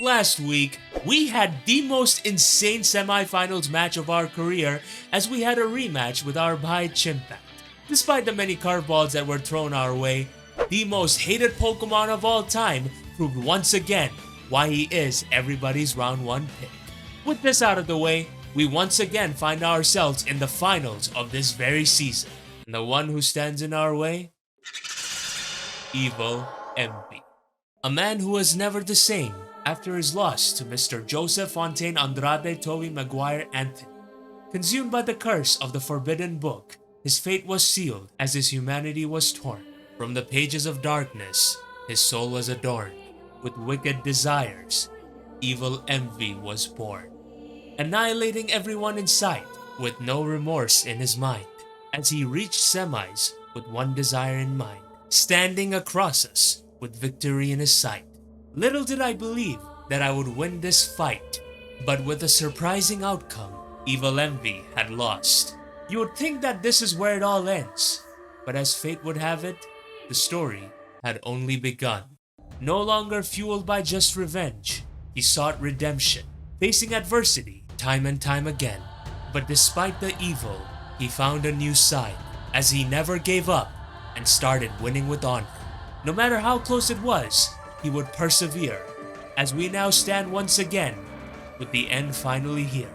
Last week, we had the most insane semifinals match of our career as we had a rematch with our bhai Chimpak. Despite the many curveballs that were thrown our way, the most hated Pokemon of all time proved once again why he is everybody's round 1 pick. With this out of the way, we once again find ourselves in the finals of this very season. And the one who stands in our way? Evil Emvee. A man who was never the same after his loss to Mr. Joseph Fontaine Andrade Toby Maguire Anthony. Consumed by the curse of the Forbidden Book, his fate was sealed as his humanity was torn. From the pages of darkness, his soul was adorned with wicked desires. Evil Emvee was born, annihilating everyone in sight with no remorse in his mind as he reached semis with one desire in mind, standing across us with victory in his sight. Little did I believe that I would win this fight, but with a surprising outcome, Evil Emvee had lost. You would think that this is where it all ends, but as fate would have it, the story had only begun. No longer fueled by just revenge, he sought redemption, facing adversity time and time again. But despite the evil, he found a new side, as he never gave up and started winning with honor. No matter how close it was, he would persevere, as we now stand once again, with the end finally here.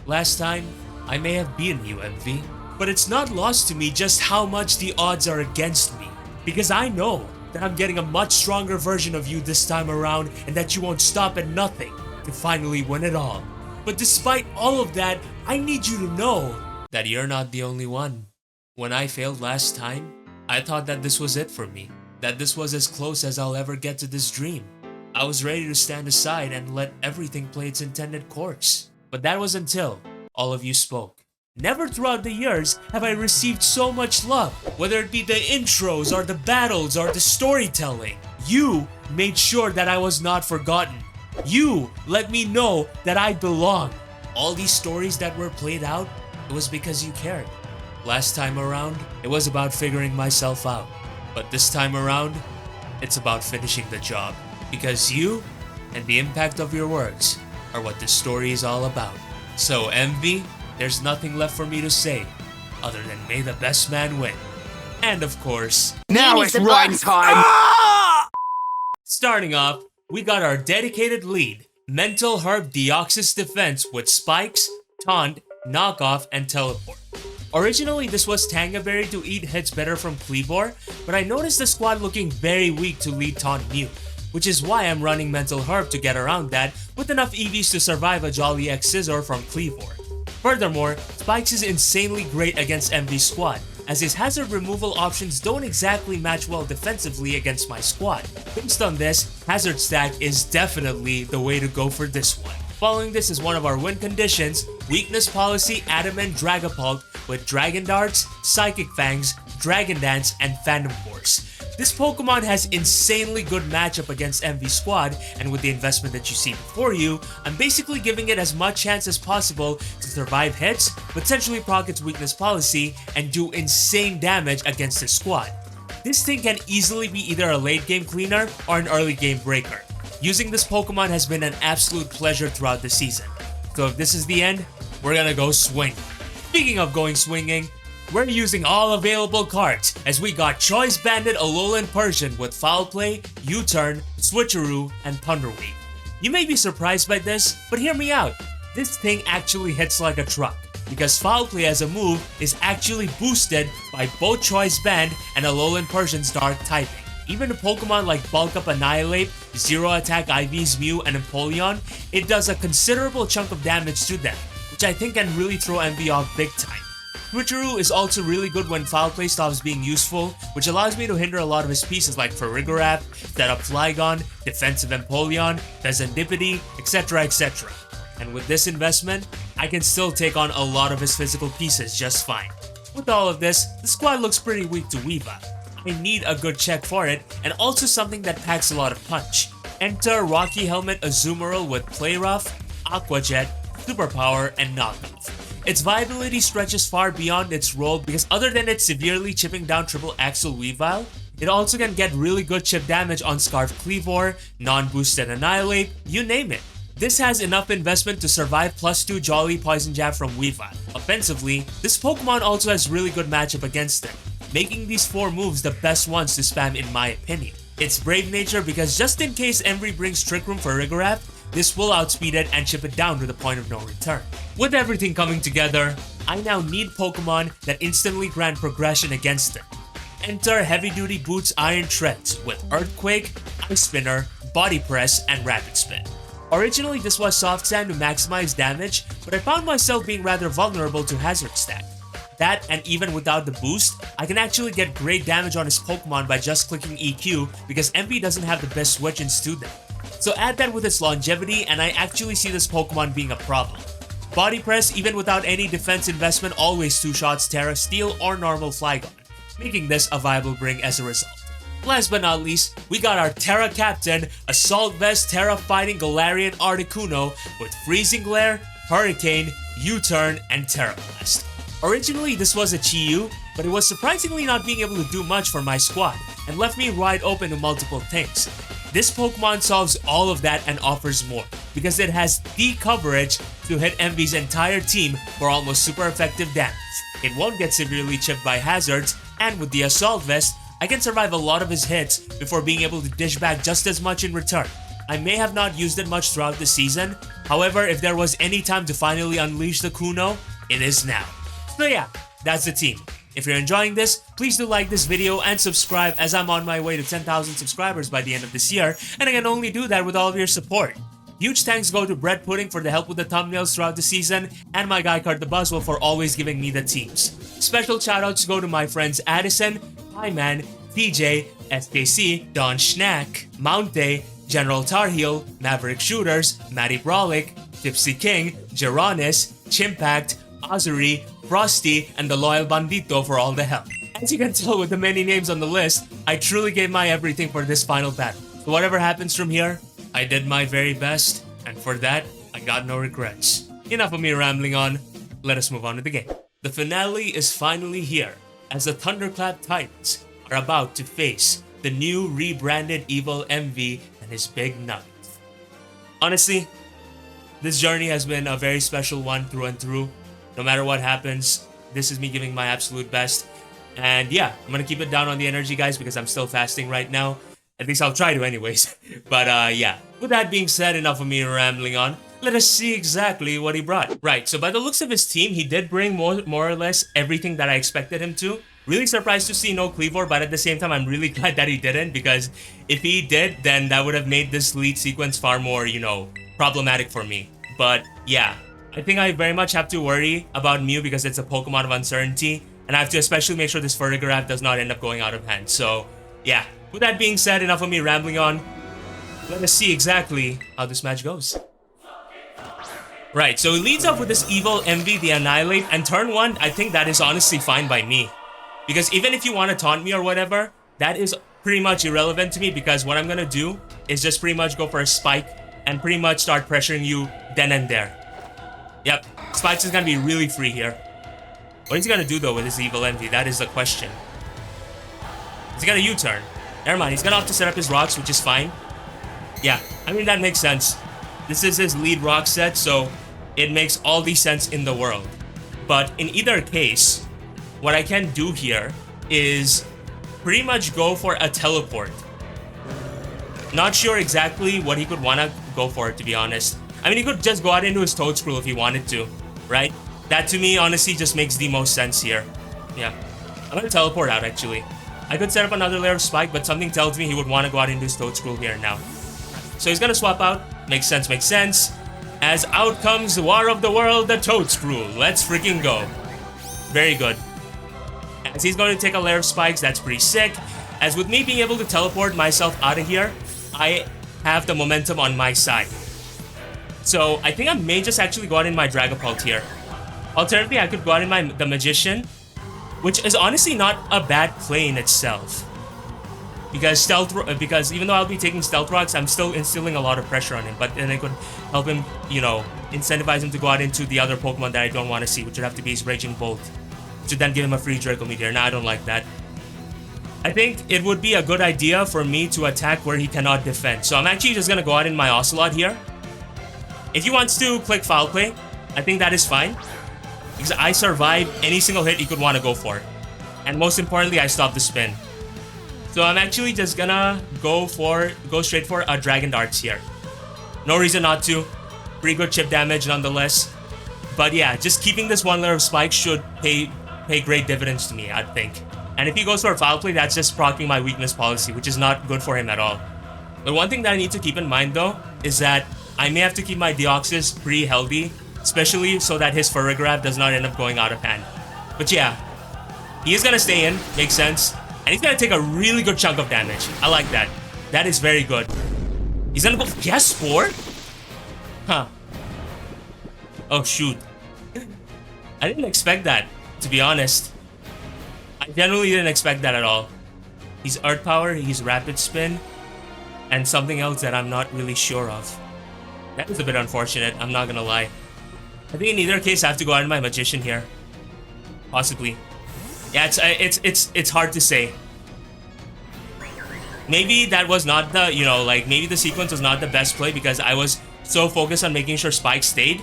Last time, I may have beaten you, Emvee, but it's not lost to me just how much the odds are against me, because I know that I'm getting a much stronger version of you this time around and that you won't stop at nothing to finally win it all. But despite all of that, I need you to know that you're not the only one. When I failed last time, I thought that this was it for me, that this was as close as I'll ever get to this dream. I was ready to stand aside and let everything play its intended course. But that was until all of you spoke. Never throughout the years have I received so much love, whether it be the intros or the battles or the storytelling. You made sure that I was not forgotten. You let me know that I belong. All these stories that were played out, it was because you cared. Last time around, it was about figuring myself out. But this time around, it's about finishing the job. Because you and the impact of your words are what this story is all about. So Emvee, there's nothing left for me to say other than may the best man win. And of course, now it's rhyme time! Starting off, we got our dedicated lead, Mental Herb Deoxys Defense with Spikes, Taunt, Knockoff, and Teleport. Originally, this was Tangaberry to eat hits better from Kleavor, but I noticed the squad looking very weak to lead Taunt Mew, which is why I'm running Mental Herb to get around that with enough EVs to survive a Jolly X Scizor from Kleavor. Furthermore, Spikes is insanely great against Emvee's squad, as his hazard removal options don't exactly match well defensively against my squad. Based on this, hazard stack is definitely the way to go for this one. Following this is one of our win conditions, Weakness Policy Adamant Dragapult with Dragon Darts, Psychic Fangs, Dragon Dance, and Phantom Force. This Pokemon has insanely good matchup against Emvee's squad, and with the investment that you see before you, I'm basically giving it as much chance as possible to survive hits, potentially proc its Weakness Policy, and do insane damage against his squad. This thing can easily be either a late game cleaner or an early game breaker. Using this Pokemon has been an absolute pleasure throughout the season. So if this is the end, we're gonna go swing. Speaking of going swinging, we're using all available cards as we got Choice Banded Alolan Persian with Foul Play, U-Turn, Switcheroo, and Thunderwave. You may be surprised by this, but hear me out. This thing actually hits like a truck, because Foul Play as a move is actually boosted by both Choice Band and Alolan Persian's Dark typing. Even a Pokemon like Bulk Up Annihilate, Zero Attack IV's Mew, and Empoleon, it does a considerable chunk of damage to them, which I think can really throw Emvee off big time. Switcheroo is also really good when Foul Play stops being useful, which allows me to hinder a lot of his pieces like Farigiraf, Setup Flygon, Defensive Empoleon, Serendipity, etc, etc. And with this investment, I can still take on a lot of his physical pieces just fine. With all of this, the squad looks pretty weak to Weavile. I need a good check for it, and also something that packs a lot of punch. Enter Rocky Helmet Azumarill with Play Rough, Aqua Jet, Superpower, and Knockoff. Its viability stretches far beyond its role because other than it severely chipping down triple Axel Weavile, It also can get really good chip damage on Scarf Cleavor, non-boosted Annihilate, you name it. This has enough investment to survive +2 Jolly Poison Jab from Weavile. Offensively, this Pokemon also has really good matchup against it, making these 4 moves the best ones to spam in my opinion. It's Brave Nature because just in case Emvee brings Trick Room for Rigorath, this will outspeed it and chip it down to the point of no return. With everything coming together, I now need Pokemon that instantly grant progression against it. Enter Heavy Duty Boots Iron Treads with Earthquake, Ice Spinner, Body Press, and Rapid Spin. Originally, this was Soft Sand to maximize damage, but I found myself being rather vulnerable to Hazard Stack. That, and even without the boost, I can actually get great damage on his Pokemon by just clicking EQ because Emvee doesn't have the best switch ins to them. So add that with its longevity and I actually see this Pokemon being a problem. Body Press, even without any defense investment, always 2-shots Terra Steel or normal Flygon, making this a viable bring as a result. Last but not least, we got our Terra Captain, Assault Vest Terra Fighting Galarian Articuno with Freezing Glare, Hurricane, U-Turn, and Terra Blast. Originally, this was a Chi-Yu, but it was surprisingly not being able to do much for my squad and left me wide open to multiple things. This Pokemon solves all of that and offers more because it has the coverage to hit Emvee's entire team for almost super effective damage. It won't get severely chipped by hazards, and with the Assault Vest, I can survive a lot of his hits before being able to dish back just as much in return. I may have not used it much throughout the season, however, if there was any time to finally unleash the Kuno, it is now. So yeah, that's the team. If you're enjoying this, please do like this video and subscribe as I'm on my way to 10,000 subscribers by the end of this year, and I can only do that with all of your support. Huge thanks go to Bread Pudding for the help with the thumbnails throughout the season, and my guy Card the Buzzwell for always giving me the teams. Special shoutouts go to my friends Addison, Pyman, TJ, SKC, Don Schnack, Mounte, General Tarheel, Maverick Shooters, Matty Brolic, Tipsy King, Geronis, Chimpact, Azuri, Frosty, and the Loyal Bandito for all the help. As you can tell with the many names on the list, I truly gave my everything for this final battle. So whatever happens from here, I did my very best, and for that, I got no regrets. Enough of me rambling on, let us move on to the game. The finale is finally here, as the Thunderclap Titans are about to face the new rebranded evil Emvee and his big nuggets. Honestly, this journey has been a very special one through and through. No matter what happens, this is me giving my absolute best. And yeah, I'm gonna keep it down on the energy, guys, because I'm still fasting right now. At least I'll try to anyways. But yeah, with that being said, enough of me rambling on. Let us see exactly what he brought. Right, so by the looks of his team, he did bring more or less everything that I expected him to. Really surprised to see no Cleavor, but at the same time, I'm really glad that he didn't, because if he did, then that would have made this lead sequence far more, problematic for me. But yeah, I think I very much have to worry about Mew because it's a Pokemon of uncertainty, and I have to especially make sure this Fertigraph does not end up going out of hand. So yeah, with that being said, enough of me rambling on. Let us see exactly how this match goes. Right, so he leads off with this evil Emvee, the Annihilate, and turn 1, I think that is honestly fine by me. Because even if you want to taunt me or whatever, that is pretty much irrelevant to me, because what I'm gonna do is just pretty much go for a Spike and pretty much start pressuring you then and there. Yep, Spike's is gonna be really free here. What is he gonna do though with his evil Emvee? That is the question. Is he gonna U-turn? Never mind, he's gonna have to set up his rocks, which is fine. Yeah, I mean, that makes sense. This is his lead rock set, so it makes all the sense in the world. But in either case, what I can do here is pretty much go for a teleport. Not sure exactly what he could want to go for, to be honest. I mean, he could just go out into his Toedscruel if he wanted to, right? That to me, honestly, just makes the most sense here. Yeah, I'm gonna teleport out, actually. I could set up another layer of Spike, but something tells me he would want to go out into his Toedscruel here now. So he's gonna swap out. Makes sense, makes sense. As out comes the War of the World, the Toedscruel. Let's freaking go. Very good. As he's going to take a layer of spikes, that's pretty sick. As with me being able to teleport myself out of here, I have the momentum on my side. So I think I may just actually go out in my Dragapult here. Alternatively, I could go out in the Magician, which is honestly not a bad play in itself. Because even though I'll be taking Stealth Rocks, I'm still instilling a lot of pressure on him. But then I could help him, incentivize him to go out into the other Pokemon that I don't want to see, which would have to be his Raging Bolt. To then give him a free Draco Meteor. Nah, I don't like that. I think it would be a good idea for me to attack where he cannot defend. So I'm actually just gonna go out in my Ocelot here. If he wants to click Foul Play, I think that is fine. Because I survive any single hit he could want to go for. And most importantly, I stop the spin. So I'm actually just gonna go straight for a Dragon Darts here. No reason not to. Pretty good chip damage nonetheless. But yeah, just keeping this one layer of spikes should pay great dividends to me, I think. And if he goes for a Foul Play, that's just proccing my weakness policy, which is not good for him at all. But one thing that I need to keep in mind though, is that I may have to keep my Deoxys pretty healthy, especially so that his Farigiraf does not end up going out of hand. But yeah, he is gonna stay in, makes sense. And he's gonna take a really good chunk of damage. I like that. That is very good. He's gonna go, he has Spore? Huh. Oh shoot. I didn't expect that, to be honest. I generally didn't expect that at all. He's Earth Power, he's Rapid Spin, and something else that I'm not really sure of. That is a bit unfortunate, I'm not gonna lie. I think in either case I have to go out in my Magician here. Possibly. Yeah, it's hard to say. Maybe that was not the, you know, like maybe the sequence was not the best play because I was so focused on making sure Spike stayed.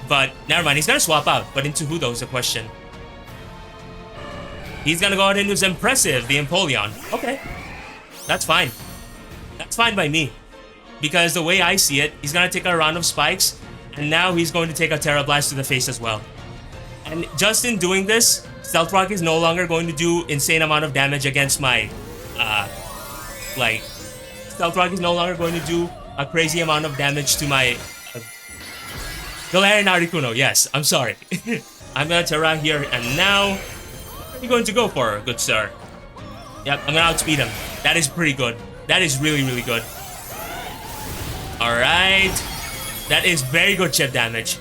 But never mind, he's gonna swap out. But into who though is the question. He's gonna go out into his Impressive, the Empoleon. Okay. That's fine. That's fine by me. Because the way I see it, he's gonna take a round of spikes, and now he's going to take a Terra Blast to the face as well. And just in doing this, Stealth Rock is no longer going to do insane amount of damage against my, Stealth Rock is no longer going to do a crazy amount of damage to my Galarian Articuno. Yes, I'm sorry. I'm gonna Terra here, and now, what are you going to go for, good sir? Yep, I'm gonna outspeed him. That is pretty good. That is really, really good. Alright. That is very good chip damage.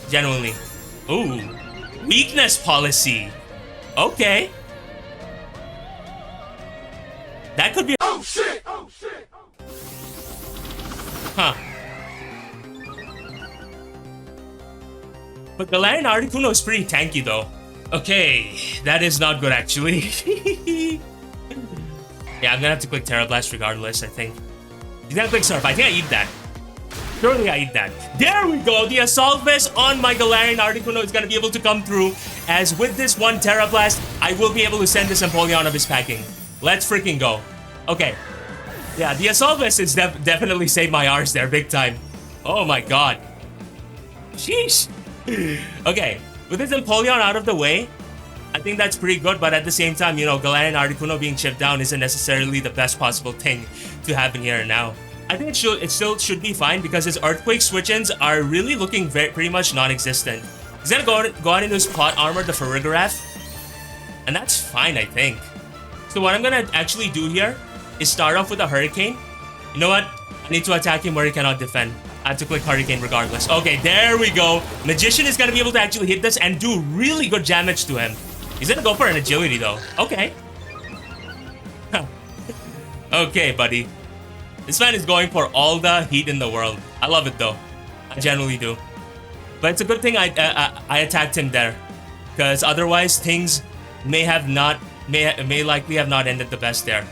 Genuinely. Ooh. Weakness policy. Okay. That could be. Oh shit! Oh shit! Huh. But Galarian Articuno is pretty tanky though. Okay, that is not good actually. Yeah, I'm gonna have to click Terra Blast regardless, I think. He's gonna click Surf. I think I eat that. Surely I eat that. There we go! The Assault Vest on my Galarian Articuno is gonna be able to come through, as with this one Terra Blast, I will be able to send this Empoleon out of his packing. Let's freaking go. Okay. Yeah, the Assault Vest is definitely saved my R's there, big time. Oh my god. Sheesh. Okay, with this Empoleon out of the way, I think that's pretty good, but at the same time, you know, Galarian Articuno being chipped down isn't necessarily the best possible thing to happen here and now. I think it still should be fine because his Earthquake switch-ins are really looking pretty much non-existent. He's gonna go out into his Plot Armor, the Farigiraf, and that's fine, I think. So what I'm gonna actually do here is start off with a Hurricane. You know what? I need to attack him where he cannot defend. I have to click Hurricane regardless. Okay, there we go. Magician is gonna be able to actually hit this and do really good damage to him. He's gonna go for an Agility though. Okay. Okay, buddy. This man is going for all the heat in the world. I love it though. I generally do. But it's a good thing I attacked him there, because otherwise things may likely have not ended the best there.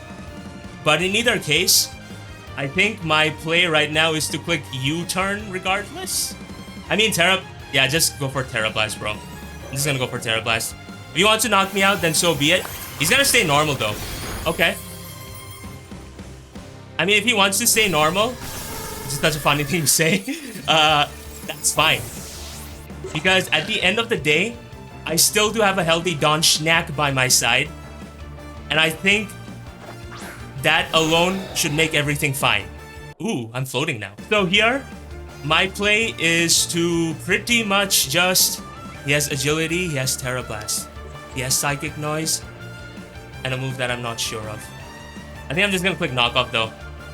But in either case, I think my play right now is to click U-turn regardless. I mean yeah, just go for Terra Blast, bro. I'm just gonna go for Terra Blast. If he wants to knock me out, then so be it. He's gonna stay normal though. Okay. I mean, if he wants to stay normal, it's just such a funny thing to say, that's fine. Because at the end of the day, I still do have a healthy Don Schnack by my side. And I think that alone should make everything fine. Ooh, I'm floating now. So here, my play is to pretty much just... He has Agility, he has Terra Blast. He has Psychic Noise, and a move that I'm not sure of. I think I'm just gonna click Knockoff though.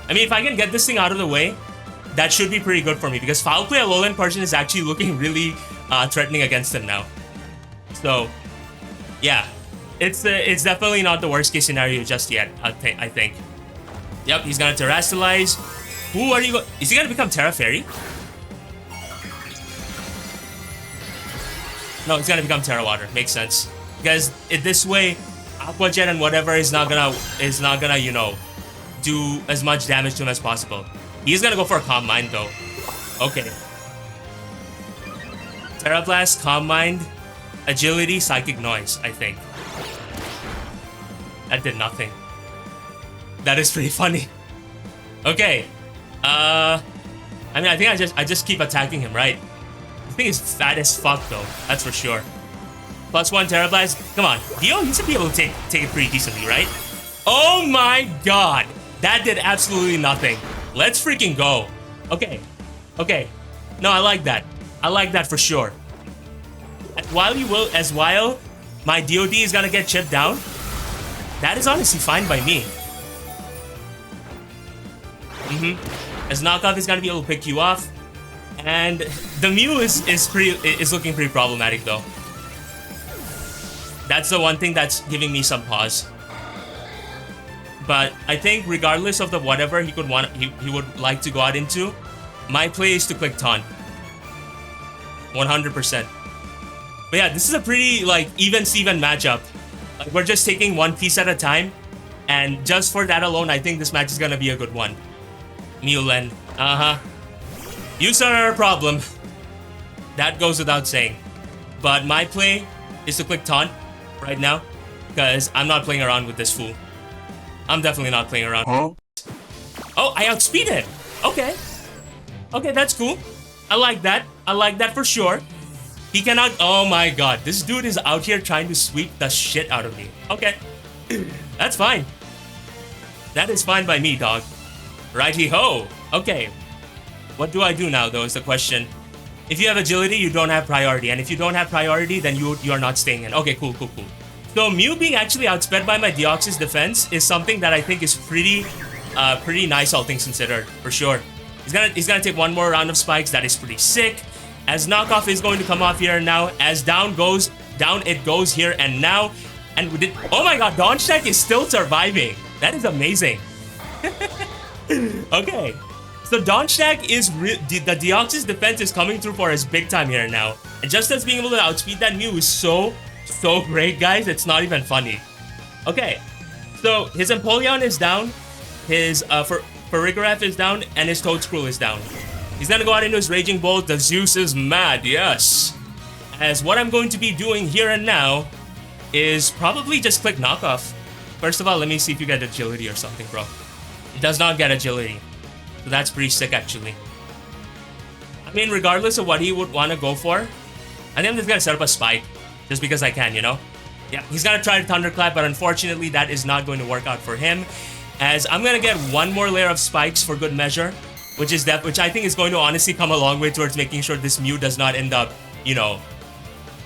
I mean, if I can get this thing out of the way, that should be pretty good for me, because Foul Play Alolan Persian is actually looking really threatening against him now. So, yeah. It's definitely not the worst case scenario just yet, I think. Yep, he's gonna Terrastalize. Who are you is he gonna become Terra Fairy? No, he's gonna become Terra Water. Makes sense. Because this way, Aqua Jet and whatever is not gonna, you know, do as much damage to him as possible. He's gonna go for a Calm Mind though. Okay. Terra Blast, Calm Mind, Agility, Psychic Noise, I think. That did nothing. That is pretty funny. Okay. I mean, I think I just keep attacking him, right? The thing is fat as fuck though, that's for sure. +1 Terra Blast. Come on, Dio, you should be able to take it pretty decently, right? Oh my god! That did absolutely nothing. Let's freaking go. Okay. Okay. No, I like that. I like that for sure. While my DOD is gonna get chipped down, that is honestly fine by me. As Knockoff is gonna be able to pick you off. And the Mew is looking pretty problematic though. That's the one thing that's giving me some pause. But I think regardless of the whatever he would like to go out into, my play is to click Taunt. 100%. But yeah, this is a pretty like even-Steven matchup. Like, we're just taking one piece at a time, and just for that alone, I think this match is gonna be a good one. Mewlen, you sir are a problem. That goes without saying. But my play is to click Taunt right now, because I'm not playing around with this fool. I'm definitely not playing around. Huh? Oh, I outspeeded. Okay. Okay, that's cool. I like that. I like that for sure. He cannot... Oh my god. This dude is out here trying to sweep the shit out of me. Okay. That's fine. That is fine by me, dog. Righty-ho. Okay. What do I do now, though, is the question. If you have agility, you don't have priority. And if you don't have priority, then you are not staying in. Okay, cool. So Mew being actually outsped by my Deoxys defense is something that I think is pretty nice, all things considered, for sure. He's gonna take one more round of spikes. That is pretty sick. As Knockoff is going to come off here now. As down it goes here and now. And we did. Oh my god, Dawnstack is still surviving. That is amazing. Okay. So Dawnstack is the Deoxys defense is coming through for us big time here now. And just as being able to outspeed that Mew is so great, guys. It's not even funny. Okay. So his Empoleon is down. His Farigiraf is down, and his Toadscruel is down. He's gonna go out into his Raging Bolt. The Zeus is mad, yes. As what I'm going to be doing here and now is probably just click Knockoff. First of all, let me see if you get agility or something, bro. It does not get agility. So that's pretty sick, actually. I mean, regardless of what he would want to go for, I think I'm just gonna set up a spike. Just because I can, you know? Yeah, he's gonna try to Thunderclap, but unfortunately that is not going to work out for him. As I'm gonna get one more layer of spikes for good measure, which I think is going to honestly come a long way towards making sure this Mew does not end up, you know,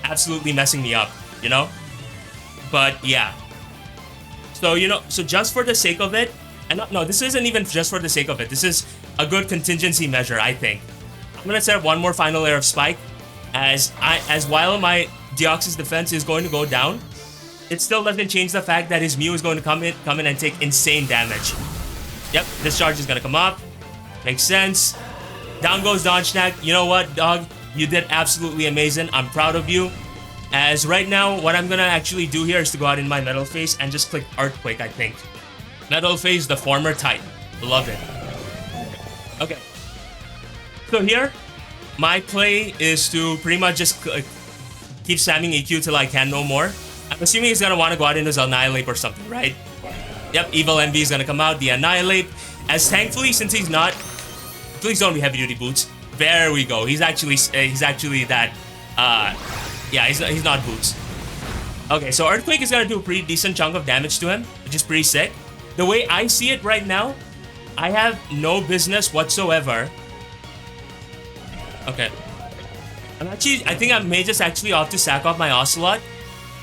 absolutely messing me up, you know? But yeah. So, you know, so just for the sake of it, and no, this isn't even just for the sake of it. This is a good contingency measure, I think. I'm gonna set up one more final layer of spike, as while my Deoxys defense is going to go down, it still doesn't change the fact that his Mew is going to come in and take insane damage. Yep, this charge is gonna come up. Makes sense. Down goes Dawnstack. You know what, dog? You did absolutely amazing. I'm proud of you. As right now, what I'm gonna actually do here is to go out in my Metal Phase and just click Earthquake, I think. Metal Phase, the former Titan. Love it. Okay. So here, my play is to pretty much just keep spamming EQ till I can no more. I'm assuming he's gonna want to go out into his Annihilate or something, right? Yep, Evil Emvee is gonna come out, the Annihilate. As thankfully, since he's not... Please don't be heavy duty boots. There we go. He's actually that... yeah, he's not boots. Okay, so Earthquake is gonna do a pretty decent chunk of damage to him, which is pretty sick. The way I see it right now, I have no business whatsoever. Okay. I think I may just actually opt to sack off my Ocelot,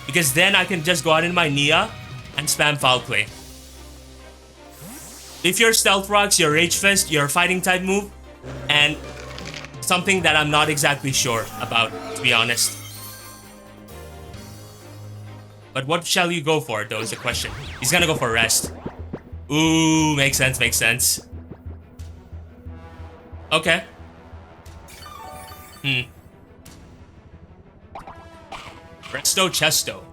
because then I can just go out in my Nia and spam Foul Play. If you're Stealth Rocks, your Rage Fist, your Fighting type move, and something that I'm not exactly sure about, to be honest. But what shall you go for, though, is the question. He's gonna go for Rest. Ooh, makes sense, makes sense. Okay. Resto Chesto.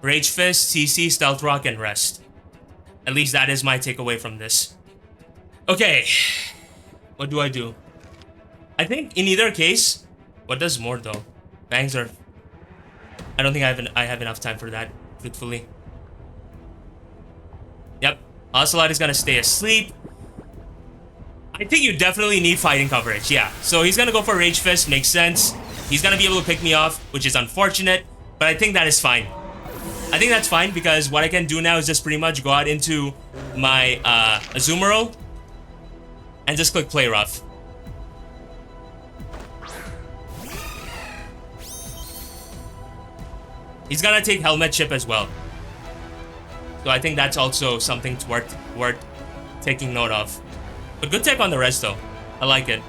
Rage Fist, CC, Stealth Rock, and Rest. At least that is my takeaway from this. Okay. What do I do? I think in either case, what does more though? Bangs are... I don't think I have enough time for that, truthfully. Yep. Ocelot is gonna stay asleep. I think you definitely need fighting coverage, yeah. So he's gonna go for Rage Fist, makes sense. He's gonna be able to pick me off, which is unfortunate, but I think that is fine. I think that's fine because what I can do now is just pretty much go out into my Azumarill and just click Play Rough. He's gonna take Helmet Chip as well. So I think that's also something worth taking note of. But good tech on the rest though. I like it.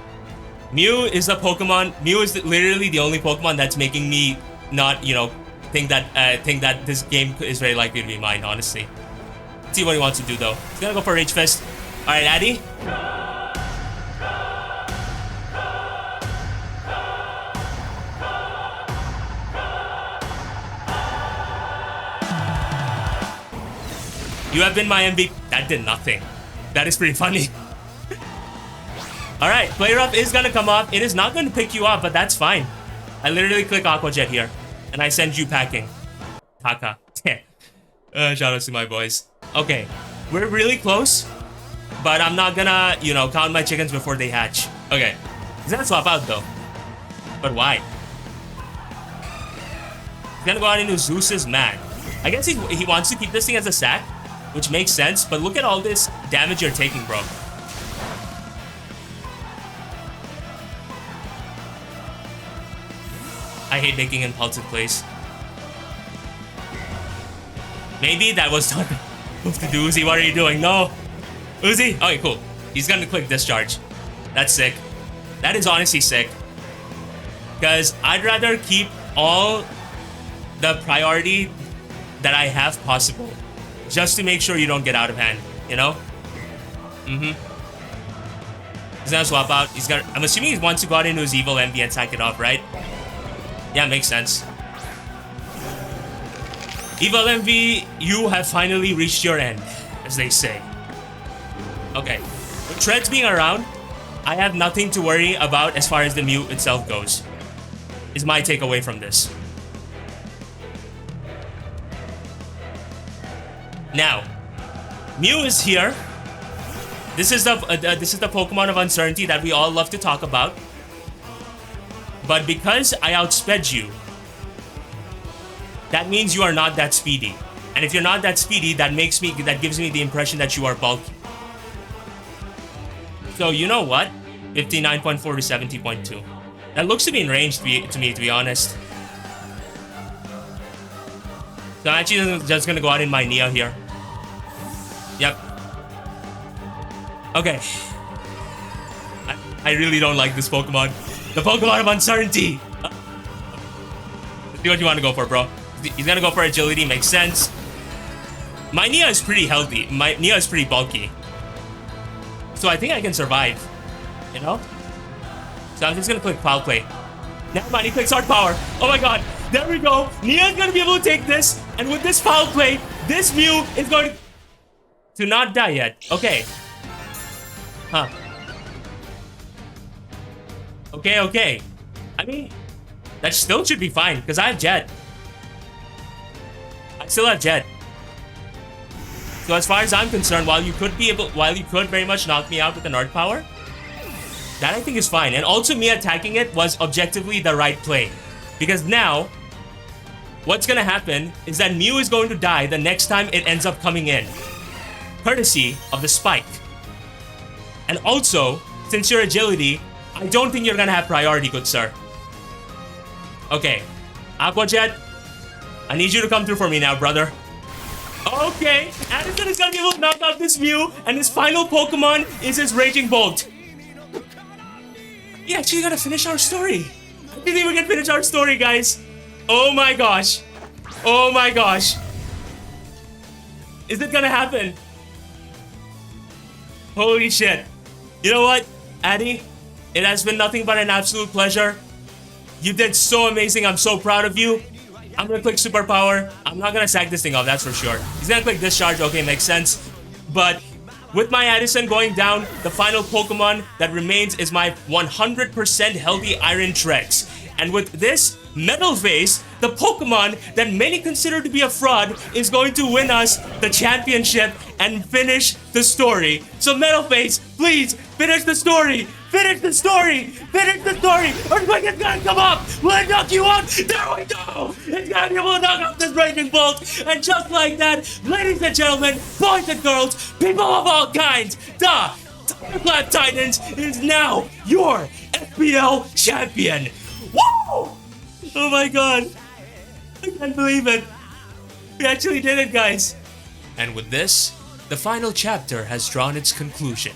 Mew is the Pokemon. Mew is literally the only Pokemon that's making me not, you know, think that this game is very likely to be mine, honestly. Let's see what he wants to do though. He's gonna go for Rage Fist. Alright, Addy. You have been my MVP. That did nothing. That is pretty funny. Alright, Play Rough is gonna come off. It is not gonna pick you up, but that's fine. I literally click Aqua Jet here. And I send you packing. Taka. Shout out to my boys. Okay, we're really close. But I'm not gonna, you know, count my chickens before they hatch. Okay. He's gonna swap out though. But why? He's gonna go out into Zeus's Man. I guess he wants to keep this thing as a sack, which makes sense, but look at all this damage you're taking, bro. I hate making impulsive plays. Maybe that was not the move to do. Uzi, what are you doing? No. Uzi? Okay, cool. He's gonna click Discharge. That's sick. That is honestly sick. Because I'd rather keep all the priority that I have possible. Just to make sure you don't get out of hand. You know? Mm-hmm. He's gonna swap out. He's gonna... I'm assuming he wants to go out into his evil Emvee and sack it off, right? Yeah, makes sense. Evil Emvee, you have finally reached your end, as they say. Okay. With Treads being around, I have nothing to worry about as far as the Mew itself goes. Is my takeaway from this. Now, Mew is here. This is the Pokemon of uncertainty that we all love to talk about. But because I outsped you, that means you are not that speedy. And if you're not that speedy, that gives me the impression that you are bulky. So you know what? 59.4 to 70.2. That looks to be in range to me, to be honest. So I'm actually just gonna go out in my Nia here. Yep. Okay. I really don't like this Pokemon. The Pokemon of uncertainty. Let's see what you want to go for, bro. He's gonna go for agility, makes sense. My Nia is pretty healthy. My Nia is pretty bulky. So I think I can survive. You know? So I'm just gonna click Foul Play. Never mind, he clicks Hard Power. Oh my god. There we go. Nia's gonna be able to take this. And with this Foul Play, this Mew is going to not die yet. Okay. Huh. Okay. I mean, that still should be fine, because I have Jet. I still have Jet. So as far as I'm concerned, while you could very much knock me out with an Earth Power, that I think is fine. And also me attacking it was objectively the right play. Because now, what's gonna happen is that Mew is going to die the next time it ends up coming in. Courtesy of the Spike. And also, since your agility, I don't think you're gonna have priority, good sir. Okay. Aqua Jet, I need you to come through for me now, brother. Okay, Addison is gonna be able to knock out this Mew, and his final Pokemon is his Raging Bolt. We actually gotta finish our story. I didn't even finish our story, guys. Oh my gosh. Oh my gosh. Is it gonna happen? Holy shit. You know what, Addy? It has been nothing but an absolute pleasure. You did so amazing. I'm so proud of you. I'm gonna click superpower. I'm not gonna sack this thing off, that's for sure. He's gonna click discharge, okay, makes sense. But with my Addison going down, the final Pokemon that remains is my 100% healthy Iron Trex. And with this Metal Face, the Pokemon that many consider to be a fraud is going to win us the championship and finish the story. So Metal Face, please finish the story. Finish the story! Finish the story! Earthquake is gonna come up! Will it knock you out? There we go! It's gonna be able to knock out this Raging Bolt! And just like that, ladies and gentlemen, boys and girls, people of all kinds, the Thunderclap Titans is now your SPL champion! Woo! Oh my god! I can't believe it! We actually did it, guys! And with this, the final chapter has drawn its conclusion,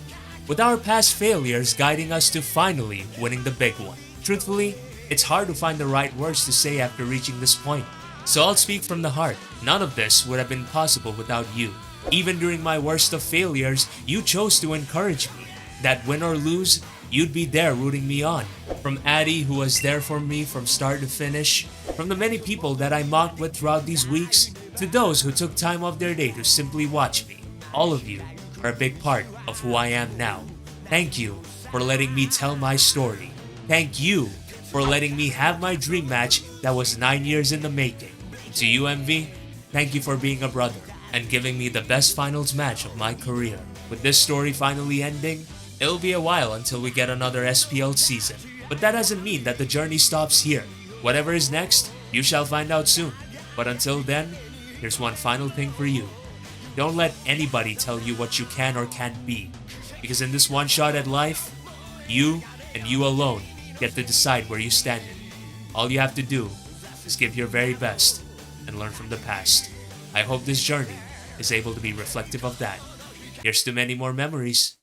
with our past failures guiding us to finally winning the big one. Truthfully, it's hard to find the right words to say after reaching this point. So I'll speak from the heart. None of this would have been possible without you. Even during my worst of failures, you chose to encourage me. That win or lose, you'd be there rooting me on. From Addie, who was there for me from start to finish, from the many people that I mocked with throughout these weeks, to those who took time off their day to simply watch me. All of you are a big part of who I am now. Thank you for letting me tell my story. Thank you for letting me have my dream match that was 9 years in the making. To you, Emvee, thank you for being a brother and giving me the best finals match of my career. With this story finally ending, it'll be a while until we get another SPL season. But that doesn't mean that the journey stops here. Whatever is next, you shall find out soon. But until then, here's one final thing for you. Don't let anybody tell you what you can or can't be. Because in this one shot at life, you and you alone get to decide where you stand in. All you have to do is give your very best and learn from the past. I hope this journey is able to be reflective of that. Here's to many more memories.